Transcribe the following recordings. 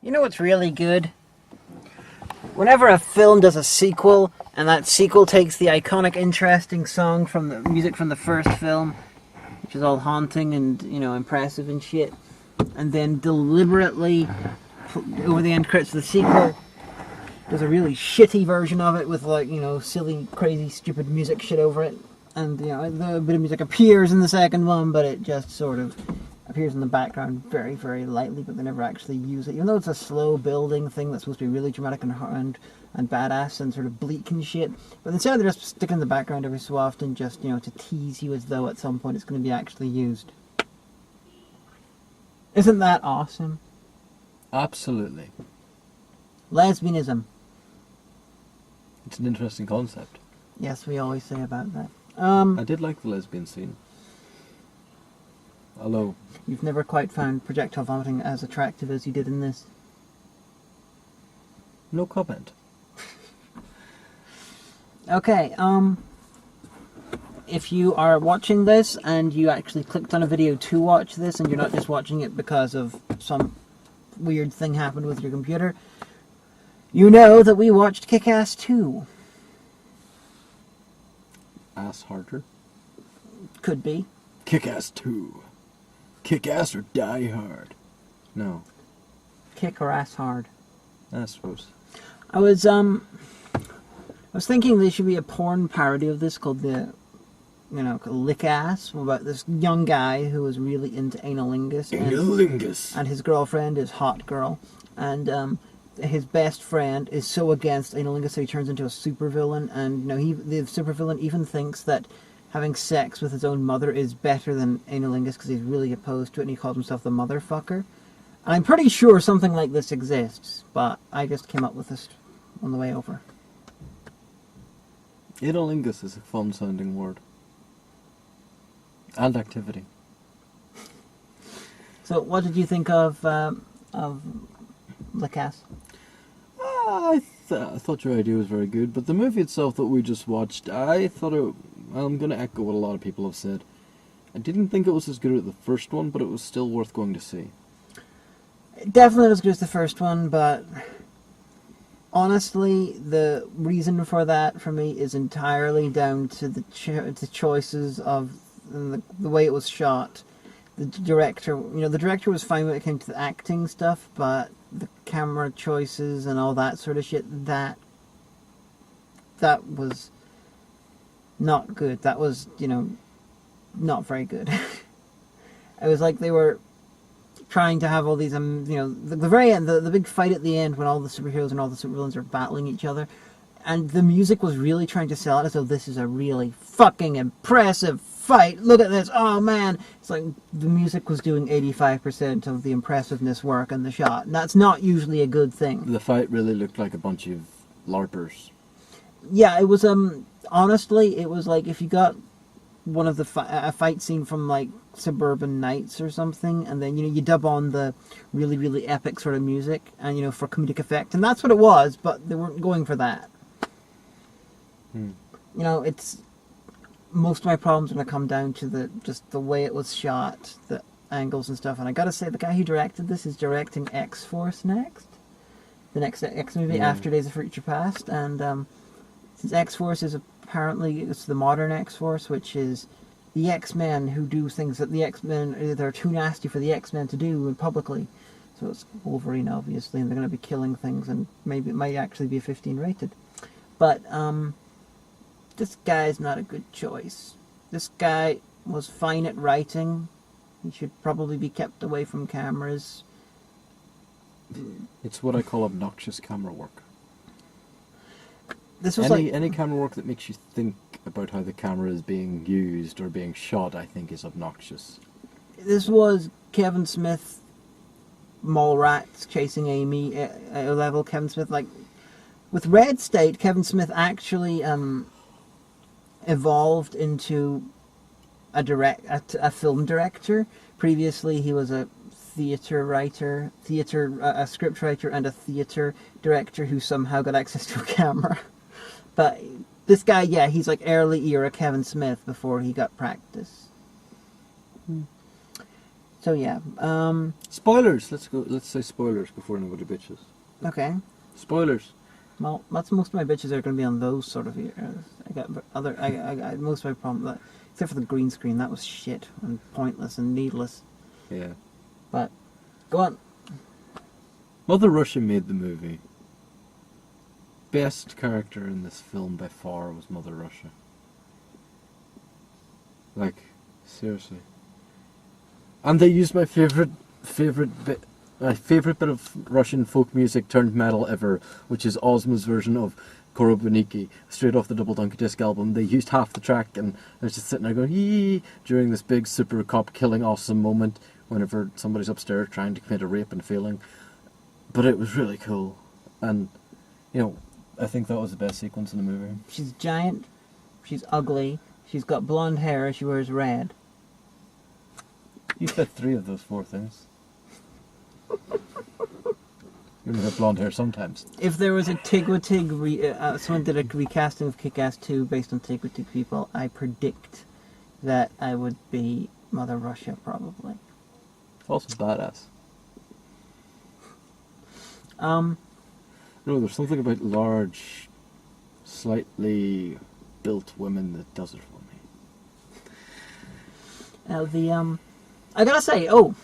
You know what's really good? Whenever a film does a sequel, and that sequel takes the iconic, interesting song from the music from the first film, which is all haunting and, you know, impressive and shit, and then deliberately, over the end credits of the sequel, does a really shitty version of it with, like, you know, silly, crazy, stupid music shit over it. And, you know, the bit of music appears in the second one, but it just sort of appears in the background very, very lightly, but they never actually use it. Even though it's a slow building thing that's supposed to be really dramatic and badass and sort of bleak and shit. But instead they're just sticking in the background every so often, just, you know, to tease you as though at some point it's going to be actually used. Isn't that awesome? Absolutely. Lesbianism. It's an interesting concept. Yes, we always say about that. I did like the lesbian scene. Although... You've never quite found projectile vomiting as attractive as you did in this. No comment. Okay, if you are watching this and you actually clicked on a video to watch this and you're not just watching it because of some weird thing happened with your computer, you know that we watched Kick-Ass 2. Ass harder? Could be. Kick-Ass 2. Kick-Ass or Die Hard? No. Kick or ass hard. I suppose. I was thinking there should be a porn parody of this called called Lick Ass, about this young guy who was really into analingus. And his girlfriend is hot girl. And his best friend is so against analingus that he turns into a supervillain. And, you know, the supervillain even thinks that having sex with his own mother is better than analingus because he's really opposed to it, and he calls himself the motherfucker. And I'm pretty sure something like this exists, but I just came up with this on the way over. Analingus is a fun-sounding word. And activity. So, what did you think of Lick-Ass? I thought your idea was very good, but the movie itself that we just watched, I thought it... I'm going to echo what a lot of people have said. I didn't think it was as good as the first one, but it was still worth going to see. It definitely was as good as the first one, but honestly, the reason for that for me is entirely down to the choices of the way it was shot. The director, the director was fine when it came to the acting stuff, but the camera choices and all that sort of shit, that was not good. That was, not very good. It was like they were trying to have all these, the very end, the big fight at the end when all the superheroes and all the supervillains are battling each other, and the music was really trying to sell it as though this is a really fucking impressive fight. Look at this. Oh man. It's like the music was doing 85% of the impressiveness work in the shot, and that's not usually a good thing. The fight really looked like a bunch of LARPers. Yeah, it was, honestly, it was like if you got one of the a fight scene from like Suburban Nights or something, and then you dub on the really, really epic sort of music, and for comedic effect, and that's what it was, but they weren't going for that. It's most of my problems when I come down to just the way it was shot, the angles and stuff. And I gotta say, the guy who directed this is directing X-Force next, the next X movie after Days of Future Past, and since X-Force is apparently it's the modern X-Force, which is the X-Men who do things that the X-Men they're too nasty for the X-Men to do publicly. So it's Wolverine, obviously, and they're going to be killing things, and maybe it might actually be a 15 rated. But this guy's not a good choice. This guy was fine at writing. He should probably be kept away from cameras. It's what I call obnoxious camera work. This was any camera work that makes you think about how the camera is being used or being shot, I think, is obnoxious. This was Kevin Smith, Mallrats chasing Amy level. Kevin Smith, like with Red State, Kevin Smith actually evolved into a film director. Previously, he was a theater writer, a script writer, and a theater director who somehow got access to a camera. But this guy, yeah, he's like early era Kevin Smith before he got practice. So yeah, Spoilers. Let's say spoilers before anybody bitches. okay. Spoilers. Well, that's most of my bitches are going to be on those sort of eras. I got most of my problem, except for the green screen, that was shit and pointless and needless. Yeah. But go on. Mother Russia made the movie. Best character in this film by far was Mother Russia. Like, seriously. And they used my favorite bit of Russian folk music turned metal ever, which is Ozma's version of Korobuniki, straight off the Double Donkey Disc album. They used half the track, and I was just sitting there going, yee, during this big super cop killing awesome moment whenever somebody's upstairs trying to commit a rape and failing. But it was really cool. And, you know, I think that was the best sequence in the movie. She's giant, she's ugly, she's got blonde hair, she wears red. You said 3 of those 4 things. You only have blonde hair sometimes. If there was a Tigwatig, someone did a recasting of Kick-Ass 2 based on Tigwatig people, I predict that I would be Mother Russia, probably. Also badass. No, there's something about large, slightly built women that does it for me. I gotta say, okay,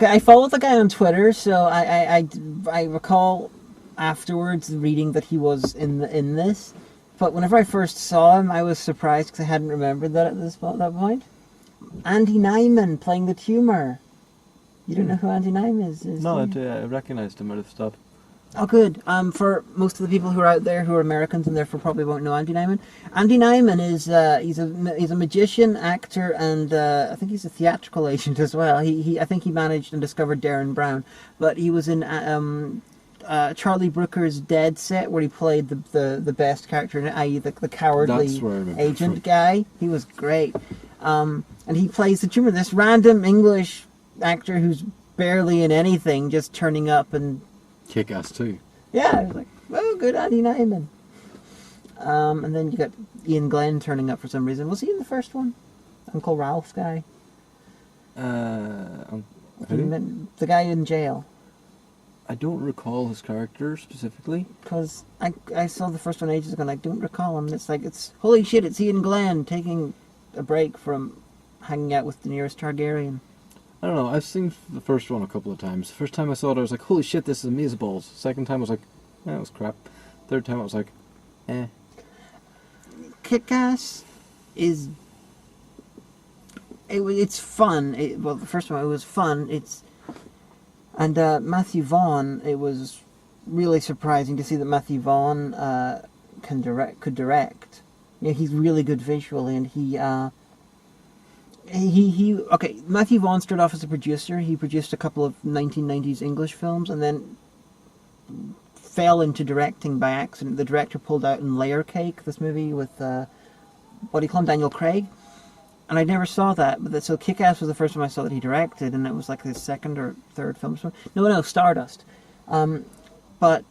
I follow the guy on Twitter, so I recall afterwards reading that he was in this, but whenever I first saw him, I was surprised because I hadn't remembered that at that point. Andy Nyman playing the tumor. You don't know who Andy Nyman is? No, I recognized him out of stuff. Oh, good. For most of the people who are out there who are Americans and therefore probably won't know Andy Nyman, Andy Nyman is he's a magician, actor, and I think he's a theatrical agent as well. I think he managed and discovered Darren Brown, but he was in Charlie Brooker's Dead set where he played the best character, i.e. the cowardly agent guy. He was great, and he plays the tumor. This random English actor who's barely in anything, just turning up and. Kick-Ass too. Yeah, I was like, oh, good Andy Nyman. And then you got Ian Glenn turning up for some reason. Was he in the first one? Uncle Ralph guy? Who? The guy in jail. I don't recall his character specifically. Because I saw the first one ages ago and I don't recall him. It's like, holy shit, it's Ian Glenn taking a break from hanging out with Daenerys Targaryen. I don't know, I've seen the first one a couple of times. The first time I saw it, I was like, holy shit, this is amazeballs. Second time I was like, that was crap. Third time I was like, eh. Kick-Ass is... It's fun. The first one, it was fun. And Matthew Vaughn, it was really surprising to see that Matthew Vaughn could direct. You know, he's really good visually, and okay, Matthew Vaughn started off as a producer. He produced a couple of 1990s English films and then fell into directing by accident. The director pulled out in Layer Cake, this movie with, what do you call him, Daniel Craig? And I never saw that, so Kick-Ass was the first time I saw that he directed, and it was like his second or third film. No, Stardust. But,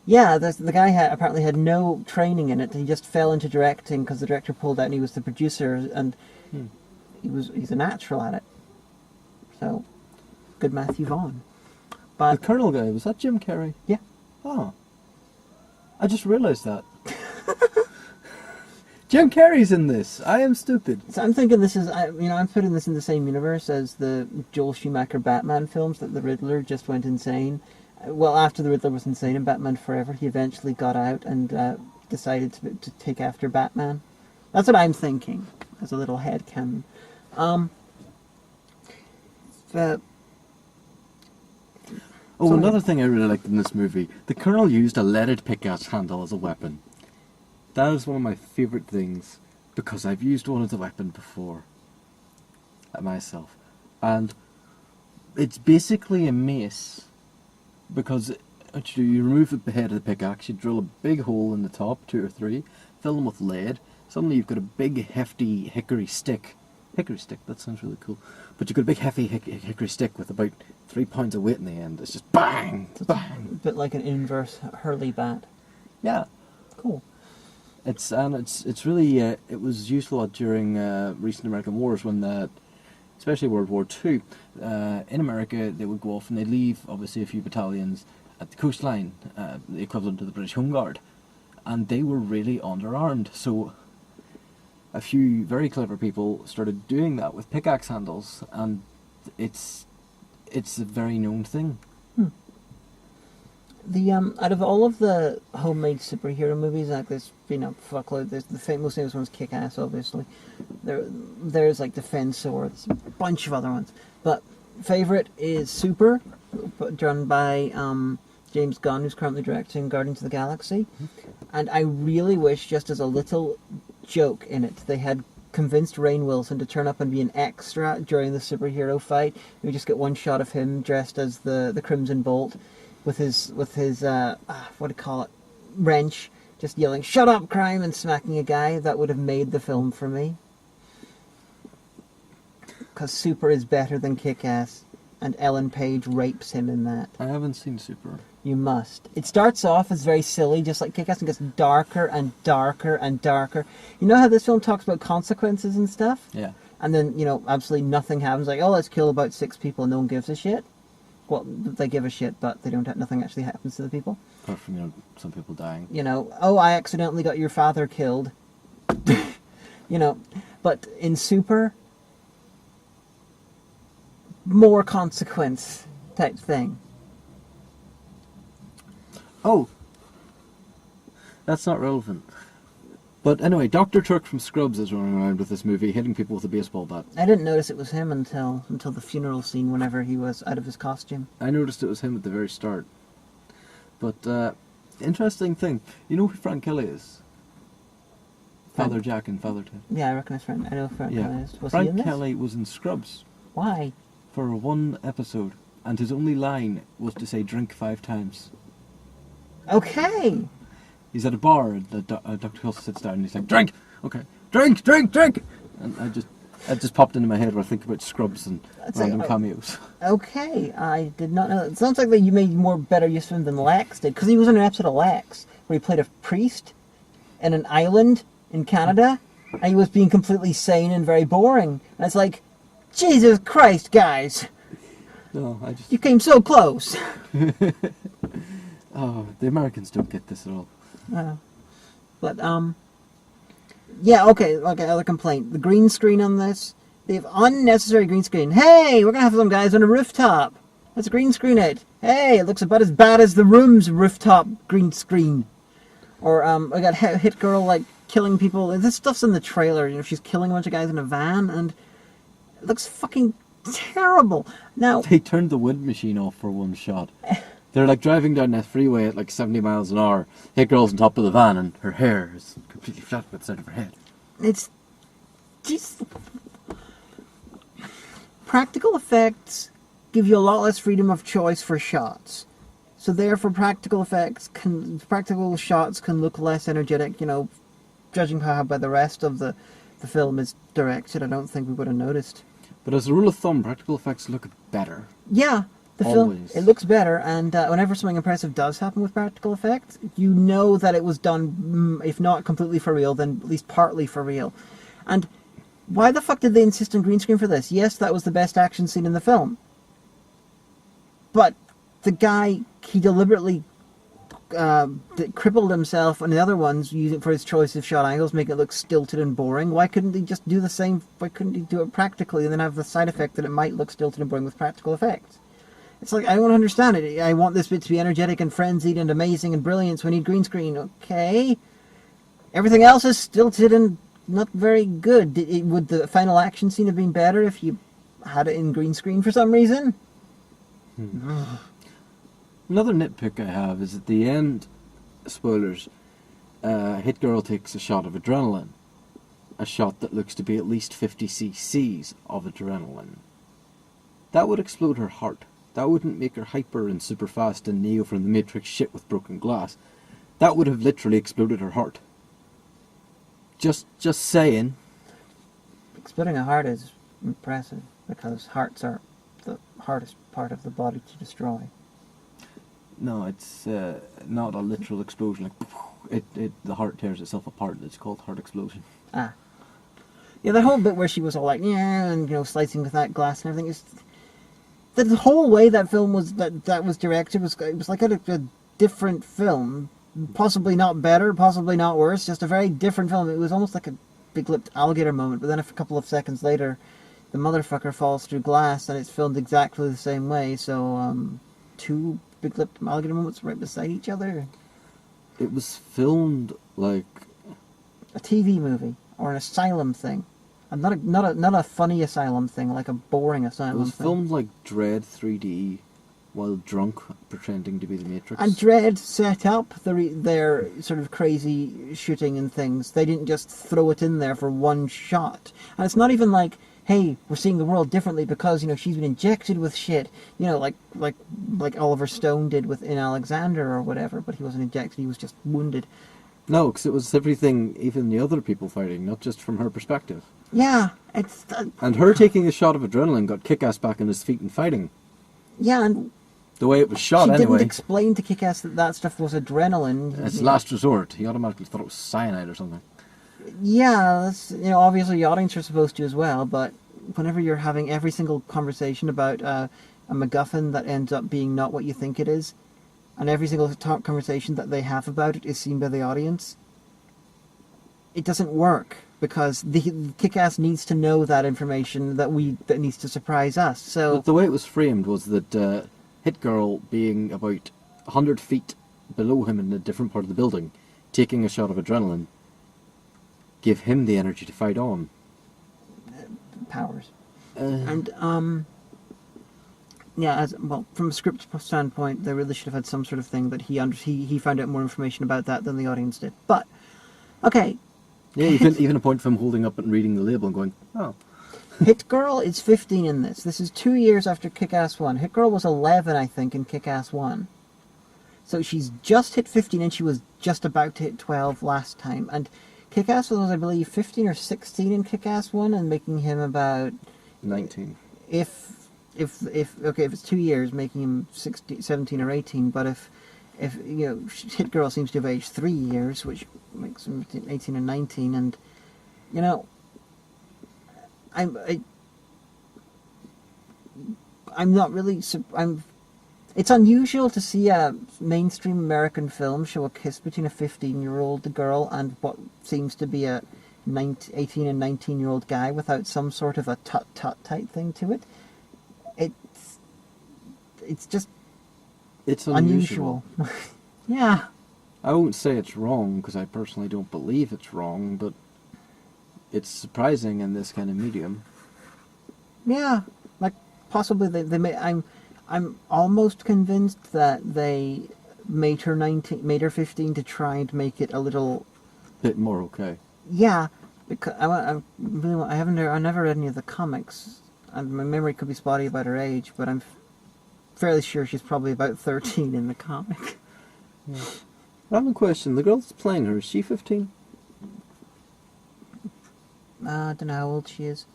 yeah, the guy apparently had no training in it. He just fell into directing because the director pulled out and he was the producer, and he's a natural at it. So, good Matthew Vaughn. But the Colonel guy, was that Jim Carrey? Yeah. Oh. I just realised that. Jim Carrey's in this. I am stupid. So I'm thinking I'm putting this in the same universe as the Joel Schumacher Batman films, that the Riddler just went insane. Well, after the Riddler was insane in Batman Forever, he eventually got out and decided to take after Batman. That's what I'm thinking, as a little headcanon. Another thing I really liked in this movie, the Colonel used a leaded pickaxe handle as a weapon. That is one of my favourite things, because I've used one as a weapon before, myself. And it's basically a mace, because you remove the head of the pickaxe, you drill a big hole in the top, 2 or 3, fill them with lead. Suddenly you've got a big hefty hickory stick. Hickory stick, that sounds really cool. But you've got a big hefty hickory stick with about 3 pounds of weight in the end. It's just bang, bang. A bit like an inverse Hurley bat. Yeah. Cool. It's really it was used a lot during recent American wars when especially World War II. In America, they would go off and they'd leave obviously a few battalions at the coastline, the equivalent to the British Home Guard, and they were really underarmed. So a few very clever people started doing that with pickaxe handles, and it's a very known thing. The out of all of the homemade superhero movies, like this, fuckload. There's the most famous one's Kick-Ass, obviously. There's like Defensor. There's a bunch of other ones, but favorite is Super, done by James Gunn, who's currently directing Guardians of the Galaxy. And I really wish, just as a little joke in it, they had convinced Rainn Wilson to turn up and be an extra during the superhero fight. We just get one shot of him dressed as the Crimson Bolt, with his what do you call it, wrench, just yelling "Shut up, crime!" and smacking a guy. That would have made the film for me. Because Super is better than Kick-Ass, and Ellen Page rapes him in that. I haven't seen Super. You must. It starts off as very silly, just like Kick-Ass, and gets darker and darker and darker. You know how this film talks about consequences and stuff? Yeah. And then, absolutely nothing happens. Like, oh, let's kill about 6 people and no one gives a shit. Well, they give a shit, but they don't. Nothing actually happens to the people. Apart from, some people dying. Oh, I accidentally got your father killed. But in Super, more consequence type thing. Oh, that's not relevant. But anyway, Dr. Turk from Scrubs is running around with this movie, hitting people with a baseball bat. I didn't notice it was him until the funeral scene, whenever he was out of his costume. I noticed it was him at the very start. But, interesting thing. You know who Frank Kelly is? Father Jack and Father Ted. Yeah, I recognise Frank. I know Frank Kelly is. Was Frank he in this? Kelly was in Scrubs. Why? For one episode. And his only line was to say drink 5 times. Okay! He's at a bar and Dr. Hill sits down and he's like, drink! Okay. Drink, drink, drink! And it just popped into my head when I think about Scrubs and random cameos. Okay, I did not know. It sounds like that you made more better use of him than Lex did, because he was in an episode of Lex where he played a priest in an island in Canada, and he was being completely sane and very boring. And it's like, Jesus Christ, guys! No, You came so close! Oh, the Americans don't get this at all. But, yeah, okay, other complaint. The green screen on this, they have unnecessary green screen. Hey, we're gonna have some guys on a rooftop. Let's green screen it. Hey, it looks about as bad as the Room's rooftop green screen. Or, I got Hit Girl, like, killing people. This stuff's in the trailer, she's killing a bunch of guys in a van, and it looks fucking terrible. Now, they turned the wind machine off for one shot. They're like driving down that freeway at like 70 miles an hour. Hit Girl's on top of the van and her hair is completely flat by the side of her head. It's just... Practical effects give you a lot less freedom of choice for shots. So therefore practical shots can look less energetic, judging how by the rest of the film is directed. I don't think we would have noticed. But as a rule of thumb, practical effects look better. Yeah. The film, it looks better, and whenever something impressive does happen with practical effects, you know that it was done, if not completely for real, then at least partly for real. And why the fuck did they insist on green screen for this? Yes, that was the best action scene in the film. But the guy, he deliberately crippled himself on the other ones using for his choice of shot angles, make it look stilted and boring. Why couldn't he just do the same? Why couldn't he do it practically and then have the side effect that it might look stilted and boring with practical effects? It's like, I don't understand it. I want this bit to be energetic and frenzied and amazing and brilliant, so we need green screen. Okay. Everything else is stilted and not very good. Would the final action scene have been better if you had it in green screen for some reason? Another nitpick I have is at the end, spoilers, Hit Girl takes a shot of adrenaline. A shot that looks to be at least 50 cc's of adrenaline. That would explode her heart. That wouldn't make her hyper and super fast and Neo from the Matrix shit with broken glass. That would have literally exploded her heart. Just saying. Exploding a heart is impressive, because hearts are the hardest part of the body to destroy. No, it's not a literal explosion. Like, the heart tears itself apart. It's called heart explosion. Ah. Yeah, that whole bit where she was all like, yeah, and, slicing with that glass and everything. The whole way that film was, that was directed, it was like a different film. Possibly not better, possibly not worse, just a very different film. It was almost like a big-lipped alligator moment, but then a couple of seconds later, the motherfucker falls through glass, and it's filmed exactly the same way, so, two big-lipped alligator moments right beside each other. It was filmed like A TV movie, or an asylum thing. Not a funny asylum thing, like a boring asylum thing. It was filmed like Dread 3D, while drunk, pretending to be the Matrix. And Dread set up their sort of crazy shooting and things. They didn't just throw it in there for one shot. And it's not even like, hey, we're seeing the world differently because, she's been injected with shit. Like Oliver Stone did in Alexander or whatever, but he wasn't injected, he was just wounded. No, because it was everything, even the other people fighting, not just from her perspective. Yeah, it's... and her taking a shot of adrenaline got Kick-Ass back on his feet and fighting. Yeah, and... the way it was shot, she anyway. didn't explain to Kick-Ass that stuff was adrenaline. It's last resort. He automatically thought it was cyanide or something. Yeah, that's, obviously the audience are supposed to as well, but whenever you're having every single conversation about a MacGuffin that ends up being not what you think it is, and every single conversation that they have about it is seen by the audience, it doesn't work, because the Kick-Ass needs to know that information that needs to surprise us. So but the way it was framed was that Hit Girl, being about 100 feet below him in a different part of the building, taking a shot of adrenaline, gave him the energy to fight on. Powers. And yeah, from a script standpoint, they really should have had some sort of thing that he found out more information about that than the audience did. But okay. Yeah, even a point of him holding up and reading the label and going, oh. Hit Girl is 15 in this. This is 2 years after Kick-Ass 1. Hit Girl was 11, I think, in Kick-Ass 1. So she's just hit 15, and she was just about to hit 12 last time. And Kick-Ass was, I believe, 15 or 16 in Kick-Ass 1, and making him about... 19. If it's 2 years, making him 17 or 18, but if Hit Girl seems to have aged 3 years, which makes him 18 and 19, and, I'm not really... It's unusual to see a mainstream American film show a kiss between a 15-year-old girl and what seems to be a 18 and 19-year-old guy without some sort of a tut-tut type thing to it. It's just... it's unusual. Yeah. I won't say it's wrong, because I personally don't believe it's wrong, but it's surprising in this kind of medium. Yeah, like possibly they may. I'm almost convinced that they made her 15 to try and make it a little bit more okay. Yeah, because I never read any of the comics, and my memory could be spotty about her age, but I'm fairly sure she's probably about 13 in the comic. Yeah. Random question: the girl that's playing her, is she 15? I don't know how old she is.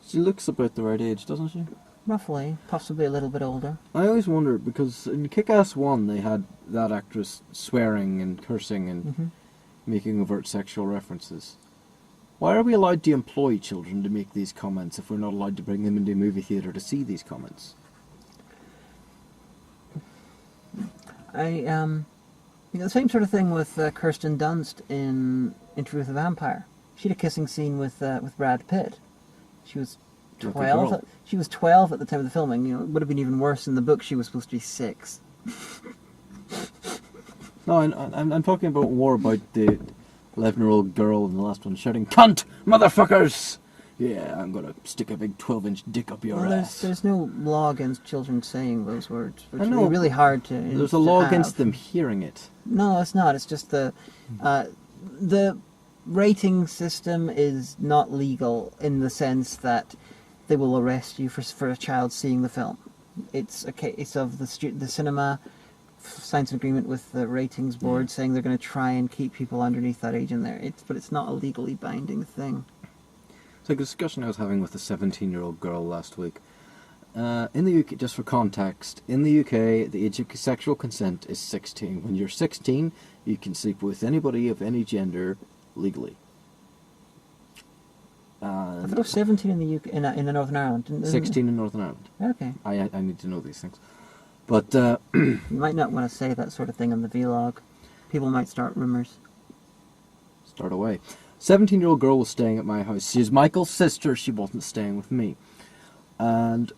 She looks about the right age, doesn't she? Roughly, possibly a little bit older. I always wonder, because in Kick-Ass 1 they had that actress swearing and cursing and making overt sexual references. Why are we allowed to employ children to make these comments if we're not allowed to bring them into a movie theatre to see these comments? The same sort of thing with Kirsten Dunst in Interview with a Vampire. She had a kissing scene with Brad Pitt. She was 12. She was 12 at the time of the filming. It would have been even worse in the book. She was supposed to be 6. No, I'm talking about the 11-year-old girl in the last one shouting, "Cunt! Motherfuckers!" Yeah, I'm gonna stick a big 12-inch dick up your ass. There's no law against children saying those words. It's I know, really hard to. There's a law against them hearing it. No, it's not. It's just the rating system is not legal in the sense that they will arrest you for a child seeing the film. It's a case of the cinema signs an agreement with the ratings board saying they're going to try and keep people underneath that age in there. But it's not a legally binding thing. It's like a discussion I was having with a 17-year-old girl last week. In the UK, just for context, in the UK, the age of sexual consent is 16. When you're 16, you can sleep with anybody of any gender legally. I thought it was 17 in the UK, in the Northern Ireland. 16 in Northern Ireland. Okay. I need to know these things. But You might not want to say that sort of thing on the vlog. People might start rumours. Start away. 17-year-old girl was staying at my house. She's Michael's sister. She wasn't staying with me. And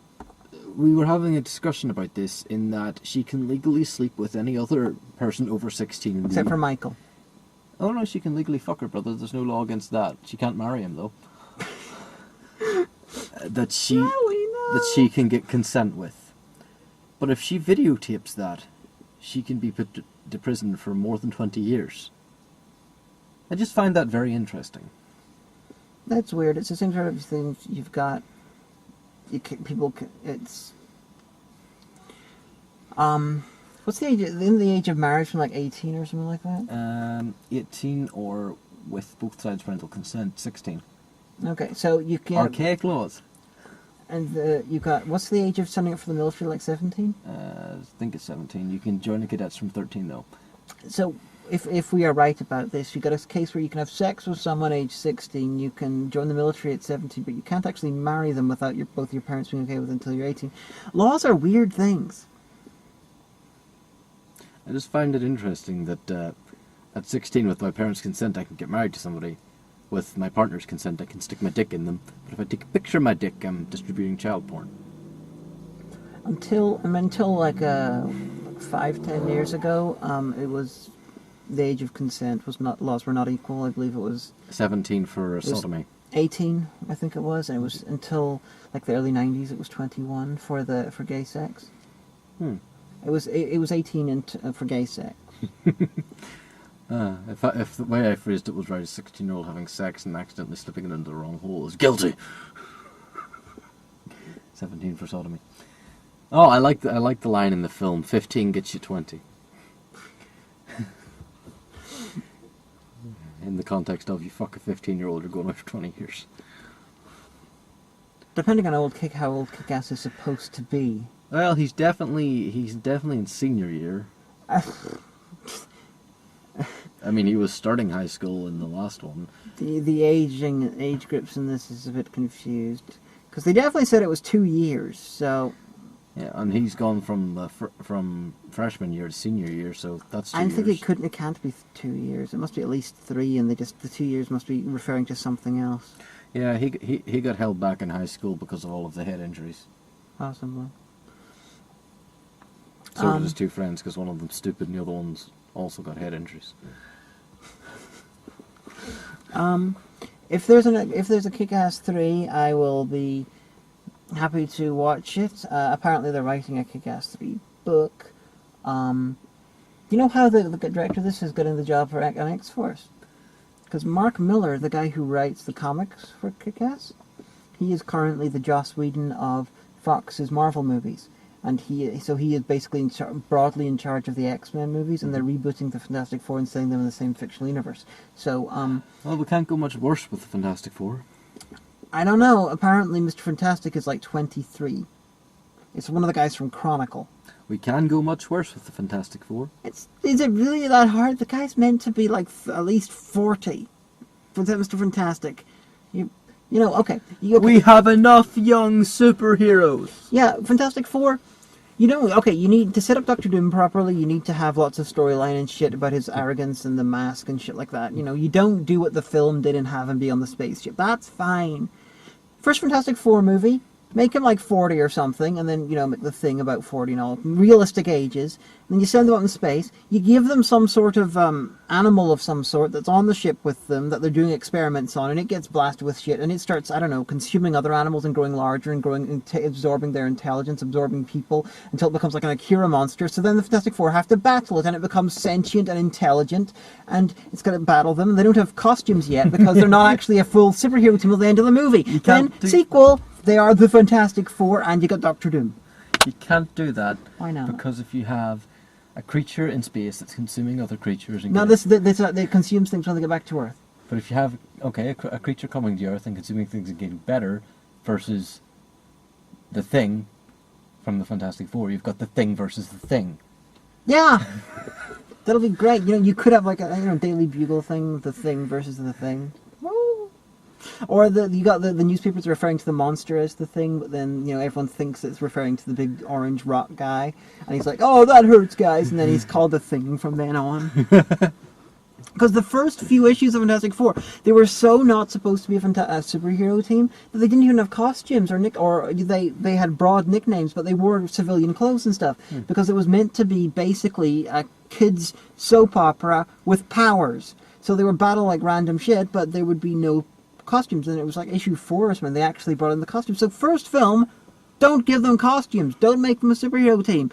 we were having a discussion about this, in that she can legally sleep with any other person over 16. In Except for Michael. Oh no, she can legally fuck her brother. There's no law against that. She can't marry him though. That she can get consent with. But if she videotapes that, she can be put to prison for more than 20 years. I just find that very interesting. That's weird. It's the same sort of thing you've got. It's what's the age? In the age of marriage, from like 18 or something like that. 18 or with both sides parental consent, 16. Okay, so you can. Archaic laws. And you got, what's the age of signing up for the military? Like 17? I think it's 17. You can join the cadets from 13 though. So if we are right about this, you got a case where you can have sex with someone age 16, you can join the military at 17, but you can't actually marry them without both your parents being okay with it until you're 18. Laws are weird things. I just find it interesting that at 16, with my parents' consent, I can get married to somebody. With my partner's consent, I can stick my dick in them. But if I take a picture of my dick, I'm distributing child porn. Until like 5-10 years ago, it was the age of consent was not, laws were not equal. I believe it was 17 for sodomy. 18, I think it was, and it was until like the early 90s. It was 21 for gay sex. It was 18 for gay sex. If the way I phrased it was right, a 16-year-old having sex and accidentally slipping it into the wrong hole is guilty. 17 for sodomy. Oh, I like the line in the film. 15 gets you 20. In the context of you fuck a 15-year-old, you're going out for 20 years. Depending on how old Kick-Ass is supposed to be. Well, he's definitely in senior year. I mean, he was starting high school in the last one. The age groups in this is a bit confused, because they definitely said it was 2 years. So yeah, and he's gone from freshman year to senior year, so that's 2 I years. think it can't be 2 years. It must be at least 3, and the 2 years must be referring to something else. Yeah, he got held back in high school because of all of the head injuries. Possibly. So did his two friends, because one of them's stupid and the other one's also got head injuries. If there's a Kick-Ass 3, I will be happy to watch it. Apparently they're writing a Kick-Ass 3 book. You know how the director of this is getting the job on X-Force? Because Mark Miller, the guy who writes the comics for Kick-Ass, he is currently the Joss Whedon of Fox's Marvel movies. And he is basically broadly in charge of the X-Men movies, and they're rebooting the Fantastic Four and setting them in the same fictional universe. So, well, we can't go much worse with the Fantastic Four. I don't know. Apparently, Mr. Fantastic is like 23. It's one of the guys from Chronicle. We can go much worse with the Fantastic Four. Is it really that hard? The guy's meant to be like at least 40. For Mr. Fantastic, you know, okay. We have enough young superheroes. Yeah, Fantastic Four. You know, okay, you need to set up Doctor Doom properly, you need to have lots of storyline and shit about his arrogance and the mask and shit like that. You know, you don't do what the film did and have him be on the spaceship. That's fine. First Fantastic Four movie, make him like 40 or something, and then, you know, make the thing about 40 and all. Realistic ages. And then you send them out in space. You give them some sort of animal of some sort that's on the ship with them that they're doing experiments on, and it gets blasted with shit, and it starts, I don't know, consuming other animals and growing larger and absorbing their intelligence, absorbing people, until it becomes like an Akira monster. So then the Fantastic Four have to battle it, and it becomes sentient and intelligent, and it's got to battle them, and they don't have costumes yet, because they're not actually a full superhero team at the end of the movie. Then, sequel, they are the Fantastic Four, and you got Doctor Doom. You can't do that. Why not? Because if you have a creature in space that's consuming other creatures... No, it consumes things when they get back to Earth. But if you have, okay, a creature coming to Earth and consuming things and getting better, versus the Thing, from the Fantastic Four. You've got the Thing versus the Thing. Yeah! That'll be great. You know, you could have like a Daily Bugle thing, the Thing versus the Thing. Woo! Or you got the newspapers referring to the monster as the Thing, but then, everyone thinks it's referring to the big orange rock guy. And he's like, oh, that hurts, guys. And then he's called the Thing from then on. Because the first few issues of Fantastic Four, they were so not supposed to be a superhero team that they didn't even have costumes or they had broad nicknames, but they wore civilian clothes and stuff because it was meant to be basically a kids soap opera with powers. So they would battle like random shit, but there would be no costumes. And it was like issue 4 when they actually brought in the costumes. So first film, don't give them costumes. Don't make them a superhero team.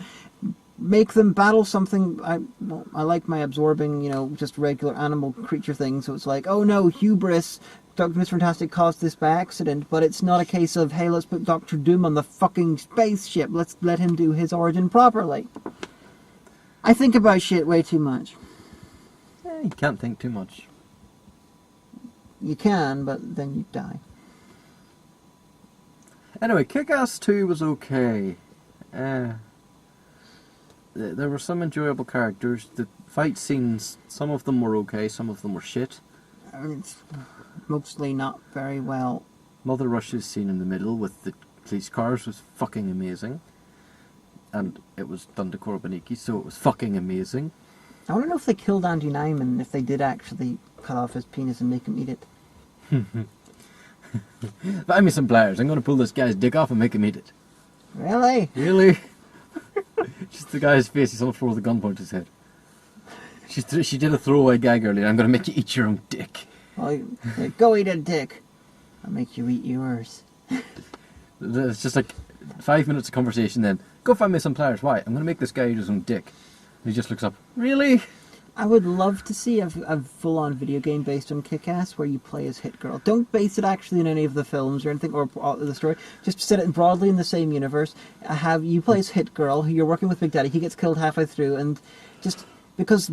Make them battle something. I like my absorbing, just regular animal creature thing. So it's like, oh no, hubris. Dr. Mr. Fantastic caused this by accident, but it's not a case of, hey, let's put Dr. Doom on the fucking spaceship. Let's let him do his origin properly. I think about shit way too much. You can't think too much. You can, but then you die. Anyway, Kick-Ass 2 was okay. There were some enjoyable characters. The fight scenes, some of them were okay, some of them were shit. It's mostly not very well. Mother Russia's scene in the middle with the police cars was fucking amazing. And it was done to Korbaniki, so it was fucking amazing. I want to know if they killed Andy Nyman, if they did actually cut off his penis and make him eat it. Find me some pliers. I'm going to pull this guy's dick off and make him eat it. Really? Really? Just the guy's face, he's on the floor with a gun pointed to his head. She did a throwaway gag earlier. I'm going to make you eat your own dick. Well, go eat a dick. I'll make you eat yours. It's just like 5 minutes of conversation then. Go find me some pliers. Why? I'm going to make this guy eat his own dick. And he just looks up. Really? I would love to see a full-on video game based on Kick-Ass where you play as Hit Girl. Don't base it actually in any of the films or anything, or the story. Just set it broadly in the same universe. Have you play as Hit Girl, who you're working with Big Daddy. He gets killed halfway through, and just because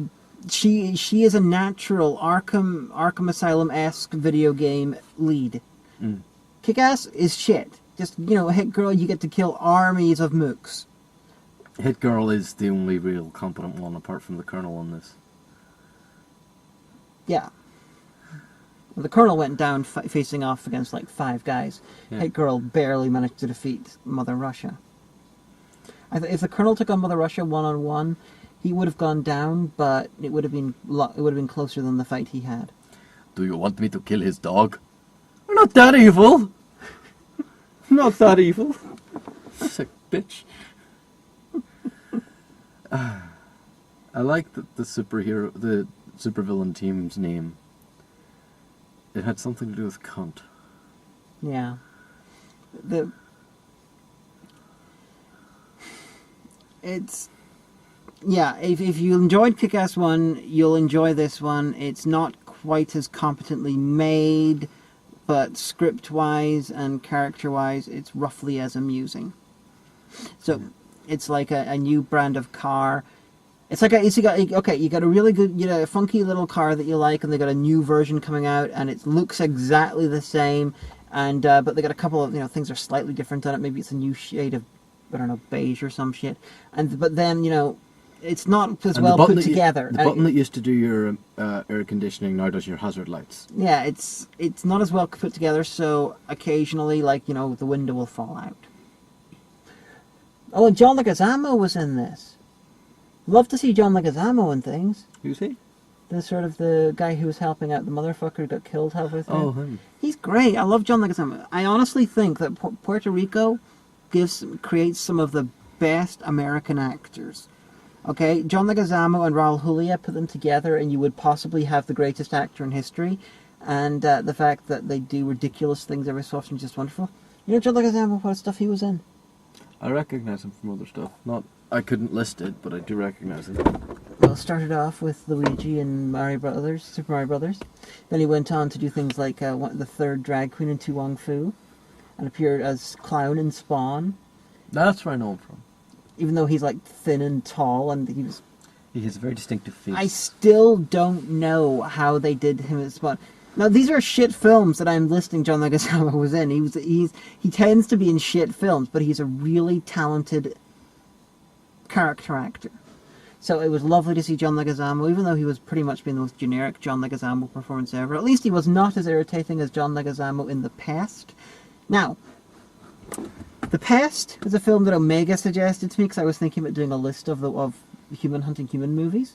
she is a natural Arkham Asylum-esque video game lead. Kick-Ass is shit. Just, Hit Girl, you get to kill armies of mooks. Hit Girl is the only real competent one apart from the Colonel on this. Yeah. Well, the Colonel went down facing off against like 5 guys. Yeah. Hit Girl barely managed to defeat Mother Russia. If the Colonel took on Mother Russia one-on-one, he would have gone down, but it would have been closer than the fight he had. Do you want me to kill his dog? We're not that evil. Not that evil. Sick bitch. I like the supervillain team's name. It had something to do with cunt. Yeah. If you enjoyed Kick-Ass 1, you'll enjoy this one. It's not quite as competently made, but script-wise and character-wise, it's roughly as amusing. So, it's like a new brand of car. It's like you got a really good, a funky little car that you like, and they got a new version coming out, and it looks exactly the same, and but they got a couple of things are slightly different on it. Maybe it's a new shade of, I don't know, beige or some shit. But then it's not as well put together. The button that used to do your air conditioning now does your hazard lights. Yeah, it's not as well put together. So occasionally, the window will fall out. Oh, and John Leguizamo was in this. Love to see John Leguizamo in things. Who's he? The guy who was helping out the motherfucker who got killed halfway through. Oh, him. He's great. I love John Leguizamo. I honestly think that Puerto Rico creates some of the best American actors. Okay, John Leguizamo and Raul Julia, put them together and you would possibly have the greatest actor in history. And the fact that they do ridiculous things every so often is just wonderful. John Leguizamo, what stuff he was in? I recognise him from other stuff. I couldn't list it, but I do recognise him. Well, started off with Luigi and Super Mario Brothers. Then he went on to do things like the third drag queen in Tu Wong Fu, and appeared as Clown in Spawn. That's where I know him from. Even though he's thin and tall, and he has a very distinctive face. I still don't know how they did him as Spawn. Now, these are shit films that I'm listing John Leguizamo was in. He tends to be in shit films, but he's a really talented character actor. So it was lovely to see John Leguizamo, even though he was pretty much being the most generic John Leguizamo performance ever. At least he was not as irritating as John Leguizamo in The Pest. Now, The Pest is a film that Omega suggested to me because I was thinking about doing a list of human hunting human movies.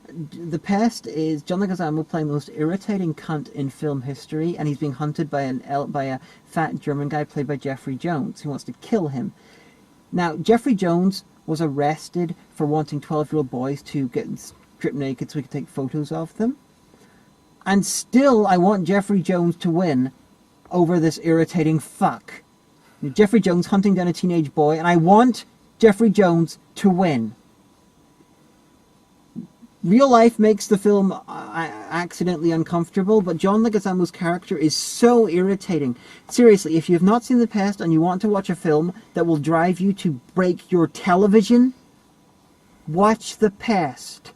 The Pest is John Leguizamo playing the most irritating cunt in film history, and he's being hunted by a fat German guy played by Jeffrey Jones who wants to kill him. Now, Jeffrey Jones was arrested for wanting 12-year-old boys to get stripped naked so he could take photos of them. And still, I want Jeffrey Jones to win over this irritating fuck. Jeffrey Jones hunting down a teenage boy, and I want Jeffrey Jones to win. Real life makes the film accidentally uncomfortable, but John Leguizamo's character is so irritating. Seriously, if you have not seen The Pest and you want to watch a film that will drive you to break your television, watch The Pest.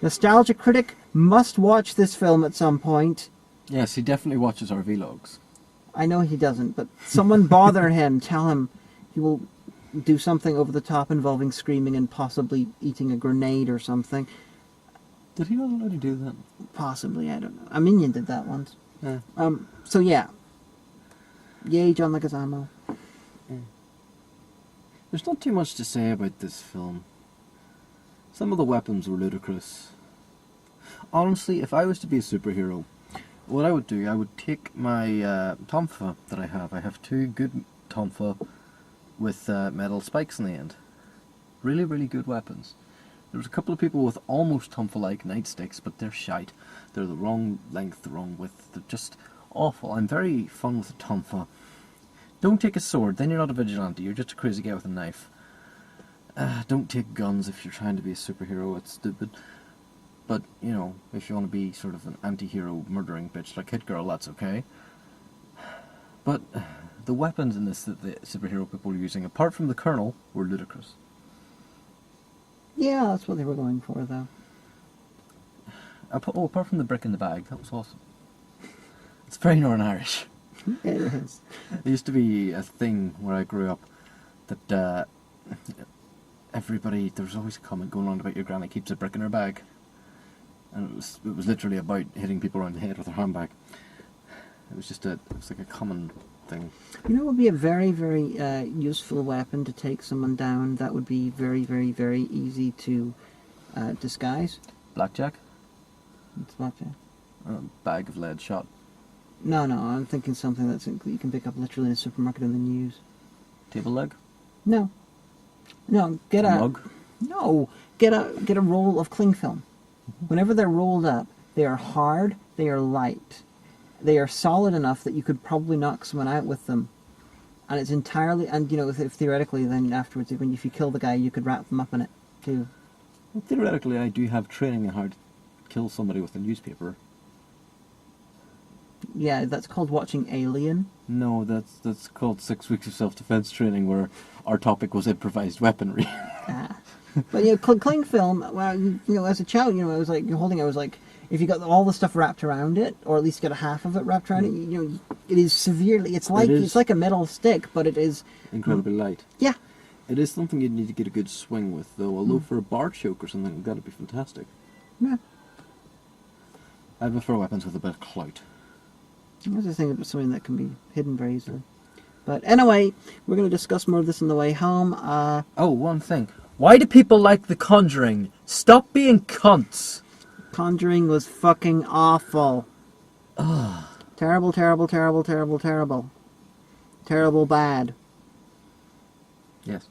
Nostalgia Critic must watch this film at some point. Yes, he definitely watches our vlogs. I know he doesn't, but someone bother him. Tell him he will do something over the top involving screaming and possibly eating a grenade or something. Did he not already do that? Possibly, I don't know. A Minion did that once. Yeah. So yeah. Yay, John Leguizamo. Yeah. There's not too much to say about this film. Some of the weapons were ludicrous. Honestly, if I was to be a superhero, what I would do, I would take my tonfa that I have. I have 2 good tonfa with metal spikes in the end. Really, really good weapons. There was a couple of people with almost tonfa-like nightsticks, but they're shite. They're the wrong length, the wrong width. They're just awful. I'm very fun with a tonfa. Don't take a sword, then you're not a vigilante. You're just a crazy guy with a knife. Don't take guns if you're trying to be a superhero. It's stupid. But, you know, if you want to be sort of an anti-hero murdering bitch like Hit Girl, that's okay. But the weapons in this that the superhero people were using, apart from the Colonel, were ludicrous. Yeah, that's what they were going for, though. Apart from the brick in the bag, that was awesome. It's very Northern Irish. It is. There used to be a thing where I grew up that everybody, there was always a comment going on about your granny keeps a brick in her bag. And it was literally about hitting people around the head with her handbag. It was like a common thing. You know what would be a very, very useful weapon to take someone down that would be very, very, very easy to disguise? Blackjack? It's blackjack. Bag of lead shot. No, I'm thinking something you can pick up literally in a supermarket in the news. Table leg? No, get a mug? No, get a roll of cling film. Whenever they're rolled up, they are hard, they are light. They are solid enough that you could probably knock someone out with them. And it's entirely, and you know, if theoretically then afterwards, if you kill the guy, you could wrap them up in it, too. Well, theoretically, I do have training in how to kill somebody with a newspaper. Yeah, that's called watching Alien. No, that's called 6 weeks of self-defense training, where our topic was improvised weaponry. But you know, cling film. Well, you know, as a child, you know, I was like, if you got all the stuff wrapped around it, or at least get a half of it wrapped around it, you know, it is severely. It's like a metal stick, but it is incredibly light. Yeah. It is something you'd need to get a good swing with, though. Although for a bar choke or something, that'd be fantastic. Yeah. I prefer weapons with a bit of clout. I was just thinking about something that can be hidden very easily. But anyway, we're going to discuss more of this on the way home. One thing. Why do people like The Conjuring? Stop being cunts. Conjuring was fucking awful. Terrible, terrible, terrible, terrible, terrible. Terrible bad. Yes.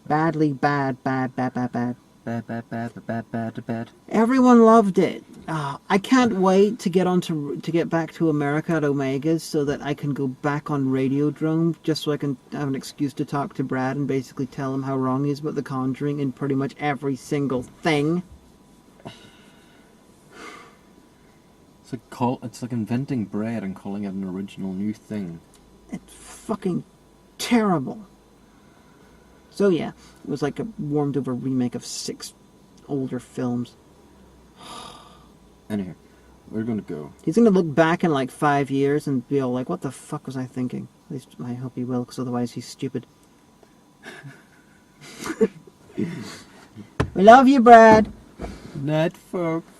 Badly bad, bad, bad, bad, bad. Bad, bad, bad, bad, bad, bad. Everyone loved it. I can't wait to get back to America at Omega's so that I can go back on Radiodrome just so I can have an excuse to talk to Brad and basically tell him how wrong he is about The Conjuring in pretty much every single thing. It's like inventing bread and calling it an original new thing. It's fucking terrible. So yeah, it was like a warmed over remake of 6 older films. Anyway, We're gonna go. He's gonna look back in like 5 years and be all like, "What the fuck was I thinking?" At least I hope he will, because otherwise he's stupid. We love you, Brad. Night, folks.